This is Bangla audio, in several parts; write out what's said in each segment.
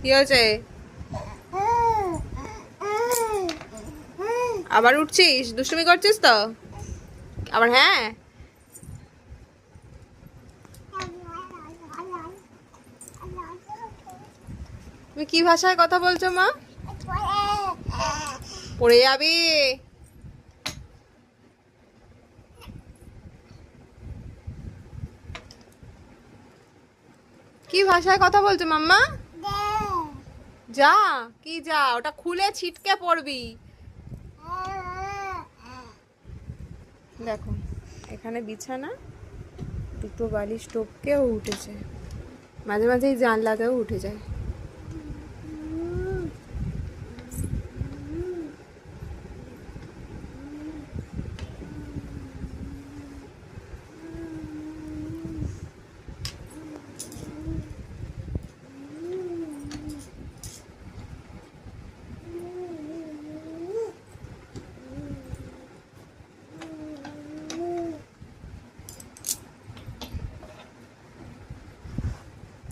কি হয়েছে? আবার উঠছিস? দুষ্টুমি করছিস তো আবার? হ্যাঁ, তুমি কি ভাষায় কথা বলছো মা? পড়ে যাবি। কি ভাষায় কথা বলছো মাম্মা? যা? কি যা? ওটা খুলে ছিটকে পড়বি। দেখো, এখানে বিছানা, দুটো বালিশ টপকেও উঠেছে, মাঝে মাঝে এই জানলাতেও উঠে যায়।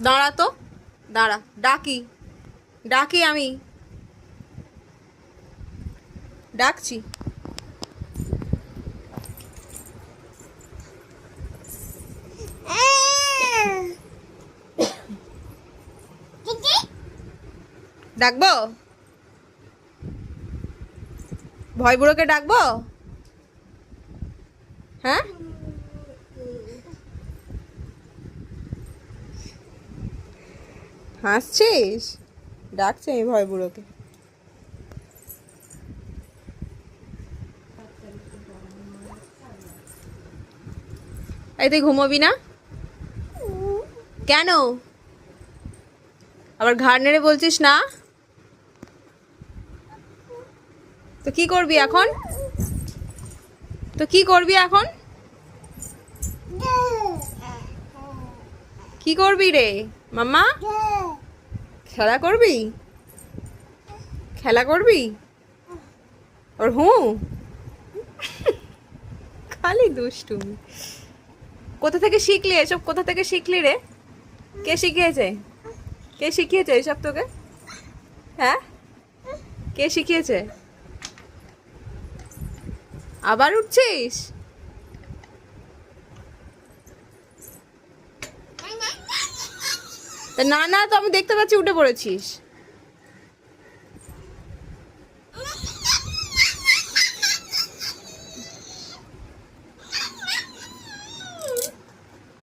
দাঁড়া তো, দাঁড়া, ডাকি, ডাকি, আমি ডাকছি। ডাকবো? ভয় বুড়োকে ডাকবো? হ্যাঁ, হাসছিস? ডাকছে এই ভয় বুড়োকে। এই তুই ঘুমোবি না কেন? আবার ঘাড় নেড়ে বলছিস না? তো কি করবি এখন? তো কি করবি এখন? কি করবি রে মাম্মা? খেলা করবি? খেলা করবি? ওর খালি দুষ্টুমি। কোথা থেকে শিখলি এসব? কোথা থেকে শিখলি রে? কে শিখিয়েছে? কে শিখিয়েছে এসব তোকে? হ্যাঁ, কে শিখিয়েছে? আবার উঠছিস? তা না না, তো আমি দেখতে পাচ্ছি উঠে পড়েছিস।